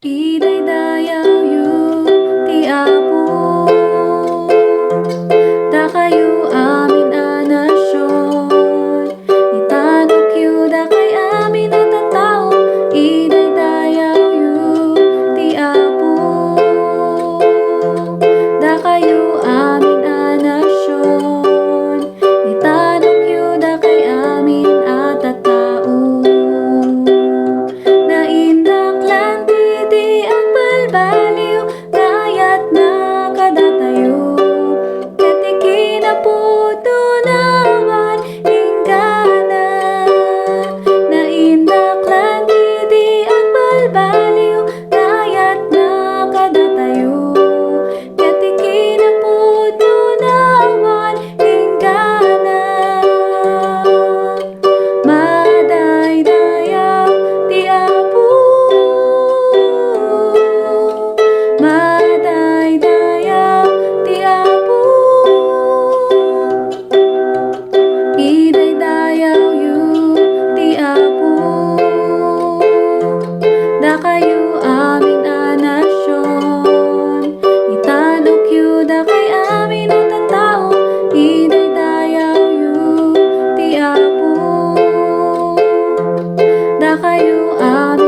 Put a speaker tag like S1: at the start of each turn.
S1: Idaydayaw yu ti Apo, dakayu amin a nasyon. Itanok yu dakay amin a tattao, idaydayaw yu ti Apo, dakayu amin a nasyon. Itanok yu dakay amin a tattao. Naindaklan ti agbalbaliw, kayat nakadatayo. Ket ikinaputo naman inggana. Naindaklan ti agbalbaliw, kayat nakadatayo. Ket ikinaputo naman inggana. Madaydayaw ti Apo, madaydayaw ti Apo, idaydayaw yu ti Apo, dakayu amin a nasyon. Itanok yu dakay amin a tattao, idaydayaw yu ti Apo, dakayu amin